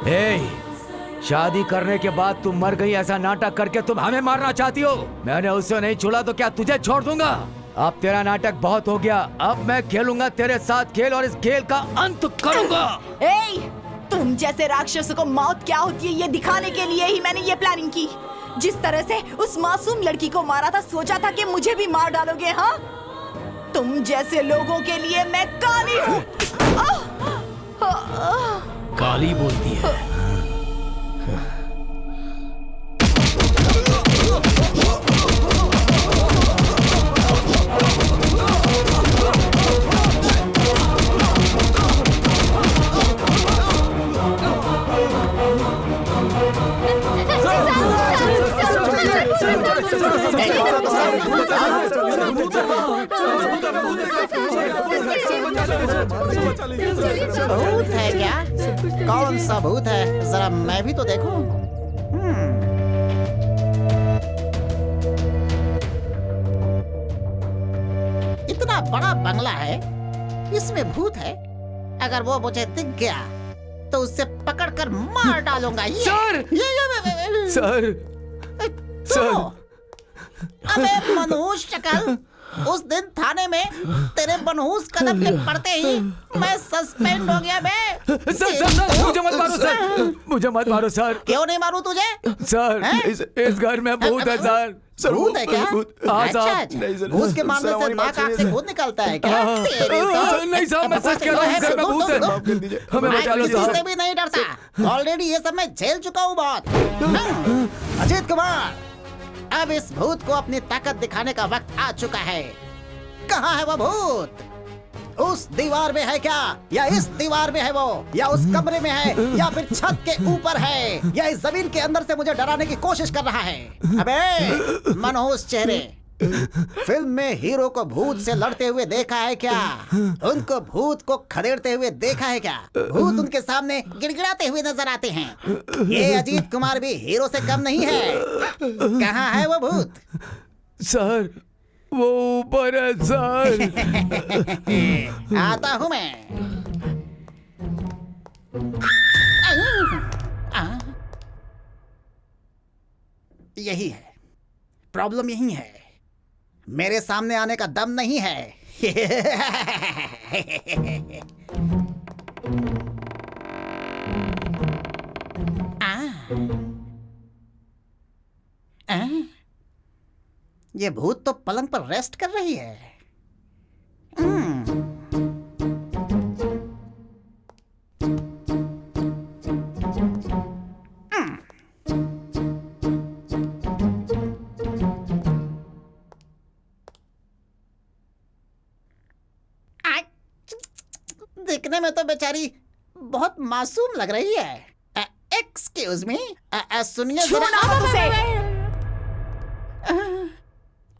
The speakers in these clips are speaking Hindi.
ए, शादी करने के बाद तुम मर गई ऐसा नाटक करके तुम हमें मारना चाहती हो। मैंने उससे नहीं छुड़ा तो क्या तुझे छोड़ दूंगा? अब तेरा नाटक बहुत हो गया। अब मैं खेलूंगा तेरे साथ खेल और इस खेल का अंत करूंगा। तुम जैसे राक्षसों को मौत क्या होती है ये दिखाने के लिए ही मैंने ये प्लानिंग की। जिस तरह से उस मासूम लड़की को मारा था, सोचा था कि मुझे भी मार डालोगे। हाँ, तुम जैसे लोगों के लिए मैं काली हूँ। काली बोलती है। भूत है क्या? कौन सा भूत है? जरा मैं भी तो देखूं। इतना बड़ा बंगला है, इसमें भूत है। अगर वो मुझे दिख गया तो उससे पकड़कर मार डालूंगा। सर! सर! सर! अबे मनहूस शक्ल, उस दिन थाने में तेरे मनहूस कदम के पड़ते ही मैं सस्पेंड हो गया बे। सर, मुझे मत मारो सर, मुझे मत मारो सर। क्यों नहीं मारूं तुझे? सर, इस घर में भूत है सर। भूत है क्या? अच्छा, भूत के मारने से नाक आँख से खून निकलता है क्या? नहीं साहब, मैं सच कह रहा हूँ, इस घर में भूत है। हमें बचा लो किसी से भी नहीं डरता। ऑलरेडी ये सब मैं झेल चुका हूँ बहुत। अजीत कुमार, अब इस भूत को अपनी ताकत दिखाने का वक्त आ चुका है। कहाँ है वो भूत? उस दीवार में है क्या? या इस दीवार में है वो? या उस कमरे में है? या फिर छत के ऊपर है? या इस जमीन के अंदर से मुझे डराने की कोशिश कर रहा है? अबे मनहूस चेहरे, फिल्म में हीरो को भूत से लड़ते हुए देखा है क्या? उनको भूत को खदेड़ते हुए देखा है क्या? भूत उनके सामने गिड़गिड़ाते हुए नजर आते हैं। ये अजीत कुमार भी हीरो से कम नहीं है। कहाँ है वो भूत? सर, वो ऊपर है सर। आता हूँ मैं। यही है प्रॉब्लम, यही है। मेरे सामने आने का दम नहीं है। ये भूत तो पलंग पर रेस्ट कर रही है। दिखने में तो बेचारी बहुत मासूम लग रही है। एक्सक्यूज मी, सुनिए जरा।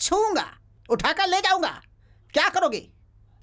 छूंगा, उठाकर ले जाऊंगा। क्या करोगी?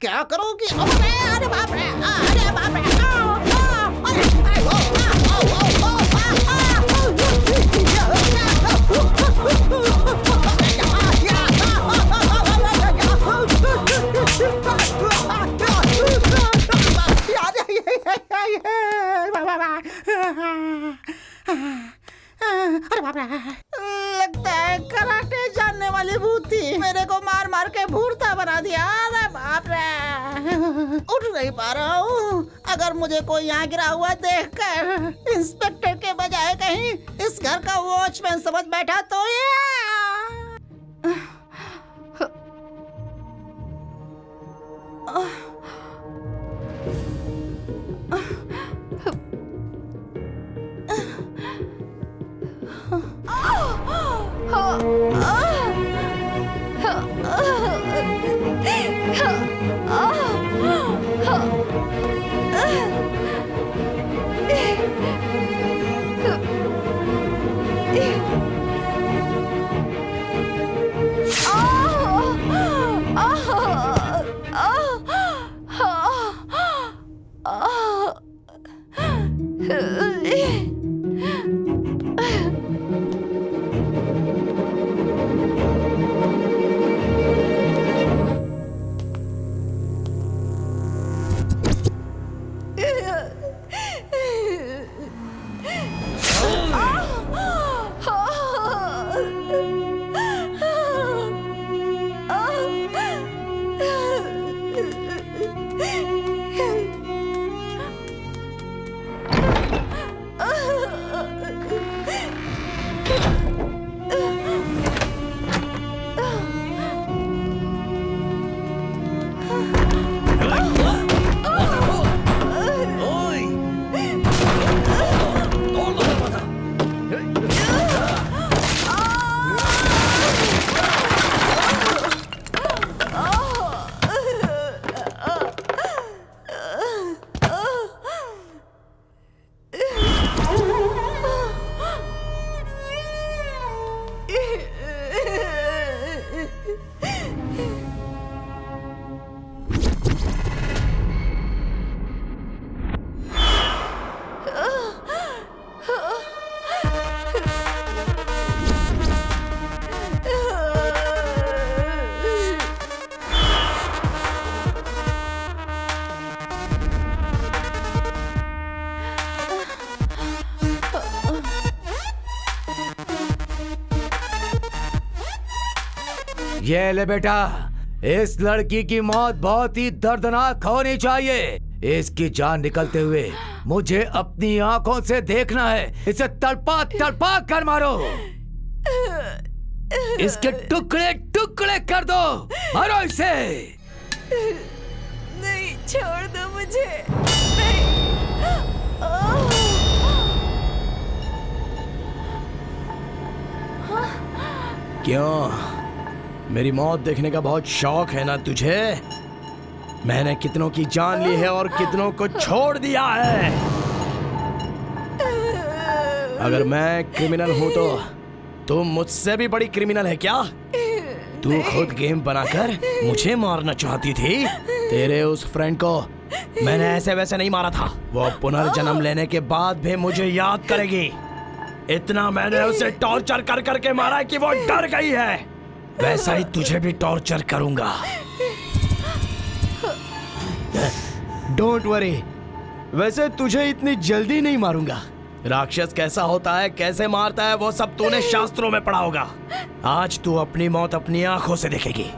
क्या करोगी? अरे बाप रे, अरे बाप रे, लगता है कराटे जानने वाली भूत थी। मेरे को मार मार के भूरता बना दिया। अरे बाप रे, उठ नहीं पा रहा हूँ। अगर मुझे कोई यहाँ गिरा हुआ देखकर इंस्पेक्टर के बजाय कहीं इस घर का वॉचमैन समझ बैठा तो ये ये ले बेटा, इस लड़की की मौत बहुत ही दर्दनाक होनी चाहिए। इसकी जान निकलते हुए मुझे अपनी आंखों से देखना है। इसे तड़पा तड़पा कर मारो, इसके टुकड़े टुकड़े कर दो, मारो इसे। नहीं, छोड़ दो मुझे। नहीं। क्यों, मेरी मौत देखने का बहुत शौक है ना तुझे? मैंने कितनों की जान ली है और कितनों को छोड़ दिया है। अगर मैं क्रिमिनल हूं तो तुम मुझसे भी बड़ी क्रिमिनल है क्या? तू खुद गेम बनाकर मुझे मारना चाहती थी। तेरे उस फ्रेंड को मैंने ऐसे वैसे नहीं मारा था। वो पुनर्जन्म लेने के बाद भी मुझे याद करेगी। इतना मैंने उसे टॉर्चर कर करके मारा कि वो डर गई है। वैसा ही तुझे भी टॉर्चर करूंगा। डोंट वरी, वैसे तुझे इतनी जल्दी नहीं मारूंगा। राक्षस कैसा होता है, कैसे मारता है, वो सब तूने शास्त्रों में पढ़ा होगा। आज तू अपनी मौत अपनी आंखों से देखेगी।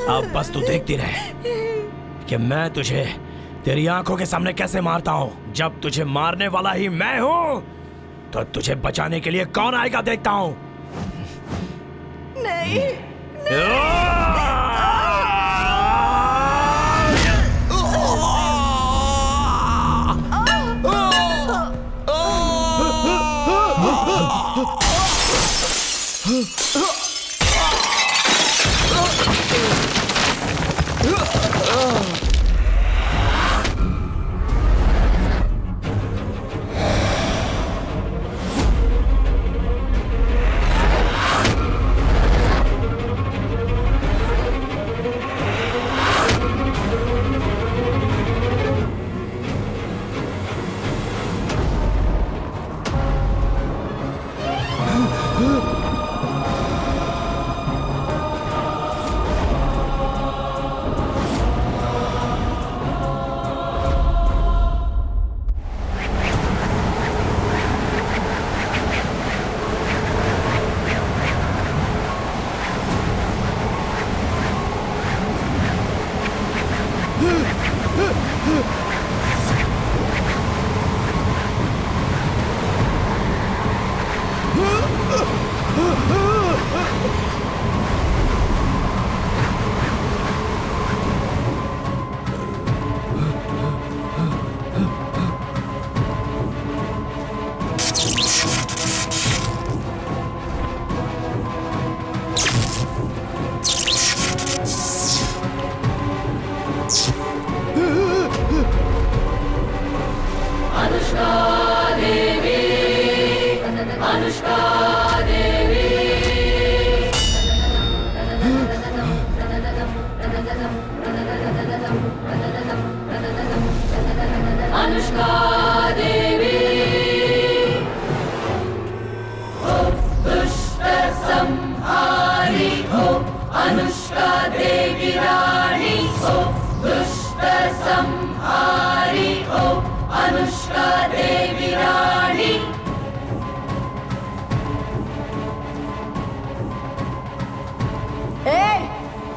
अब बस तू देखती रहे कि मैं तुझे तेरी आंखों के सामने कैसे मारता हूं। जब तुझे मारने वाला ही मैं हूं तो तुझे बचाने के लिए कौन आएगा, देखता हूं। नहीं।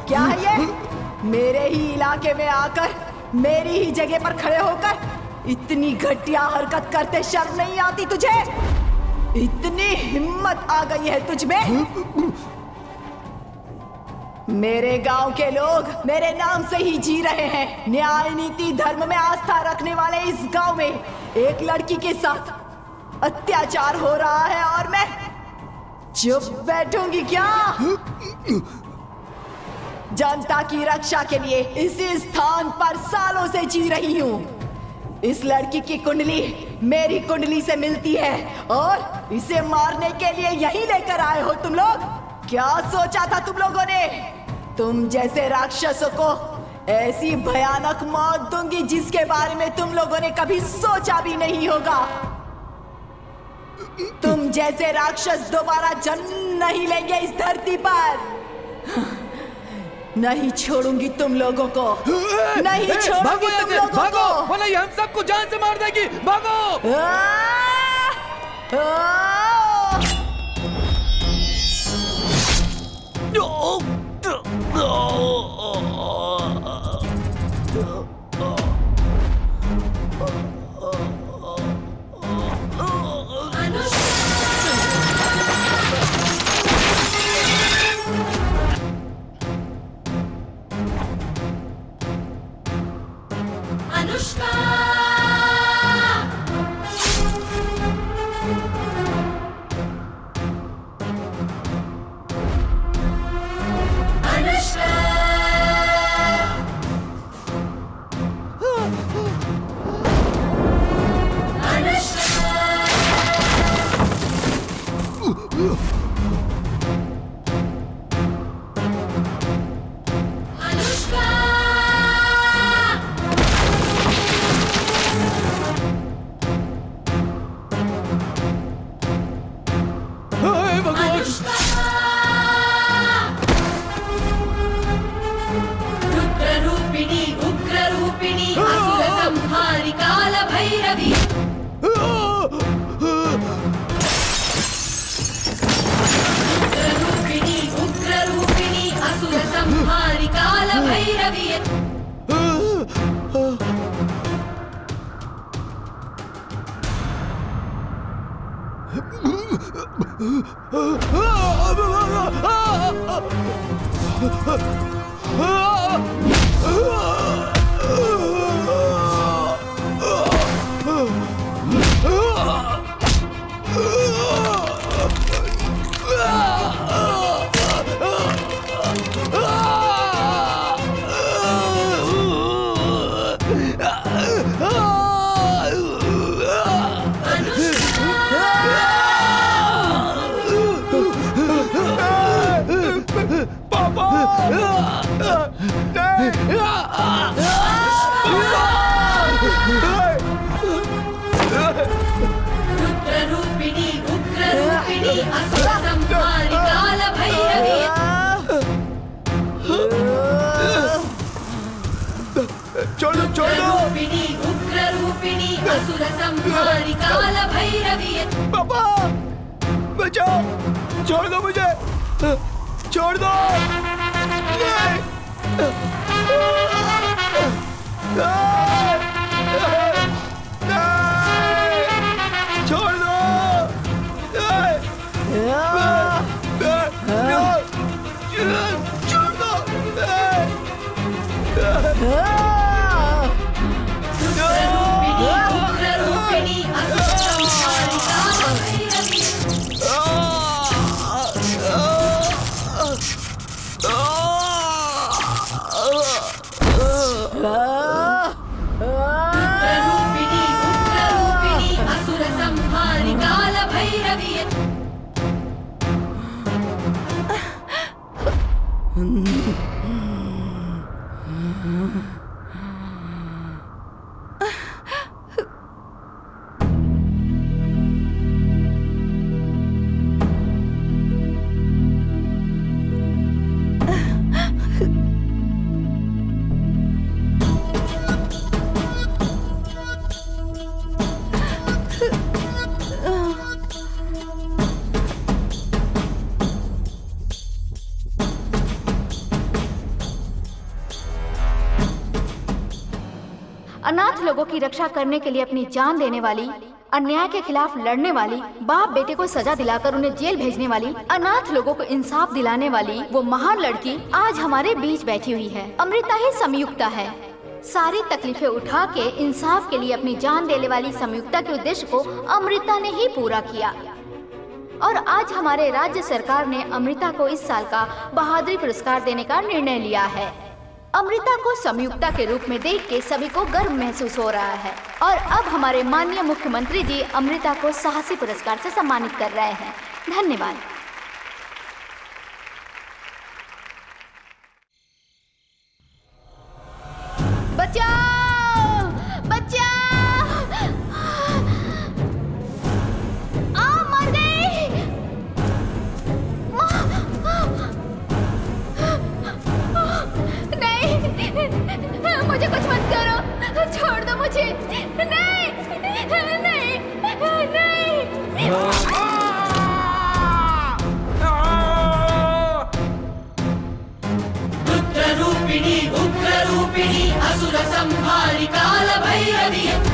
क्या है ये? मेरे ही इलाके में आकर मेरी ही जगह पर खड़े होकर इतनी घटिया हरकत करते शर्म नहीं आती तुझे? इतनी हिम्मत आ गई है तुझ में? मेरे गांव के लोग मेरे नाम से ही जी रहे हैं। न्याय नीति धर्म में आस्था रखने वाले इस गांव में एक लड़की के साथ अत्याचार हो रहा है और मैं चुप बैठूंगी क्या? जनता की रक्षा के लिए इसी स्थान पर सालों से जी रही हूँ। इस लड़की की कुंडली मेरी कुंडली से मिलती है और इसे मारने के लिए यहीं लेकर आए हो तुम लोग। क्या सोचा था तुम लोगों ने? तुम जैसे राक्षसों को ऐसी भयानक मौत दूंगी जिसके बारे में तुम लोगों ने कभी सोचा भी नहीं होगा। तुम जैसे राक्षस दोबारा जन्म नहीं लेंगे इस धरती पर। नहीं छोड़ूंगी तुम लोगों को, नहीं छोड़ूंगी तुम लोगों को। वरना ये हम सबको जान से मार देगी। भागो! छोड़ दो, छोड़ दो। पापा, बचाओ, छोड़ दो मुझे, छोड़ दो। नहीं। छोड़ दो। छोड़ दो। अनाथ लोगों की रक्षा करने के लिए अपनी जान देने वाली, अन्याय के खिलाफ लड़ने वाली, बाप बेटे को सजा दिलाकर उन्हें जेल भेजने वाली, अनाथ लोगों को इंसाफ दिलाने वाली वो महान लड़की आज हमारे बीच बैठी हुई है। अमृता ही संयुक्ता है। सारी तकलीफें उठा के इंसाफ के लिए अपनी जान देने वाली संयुक्ता के उद्देश्य को अमृता ने ही पूरा किया। और आज हमारे राज्य सरकार ने अमृता को इस साल का बहादुरी पुरस्कार देने का निर्णय लिया है। अमृता को संयुक्ता के रूप में देख के सभी को गर्व महसूस हो रहा है। और अब हमारे माननीय मुख्यमंत्री जी अमृता को साहसी पुरस्कार से सम्मानित कर रहे हैं। धन्यवाद। बचाओ! बचाओ! मर गई! नहीं, मुझे कुछ मत करो, छोड़ दो मुझे। नहीं, नहीं, नहीं। रूपिणी उग्र रूपिणी असुर संहारि काल भैरवी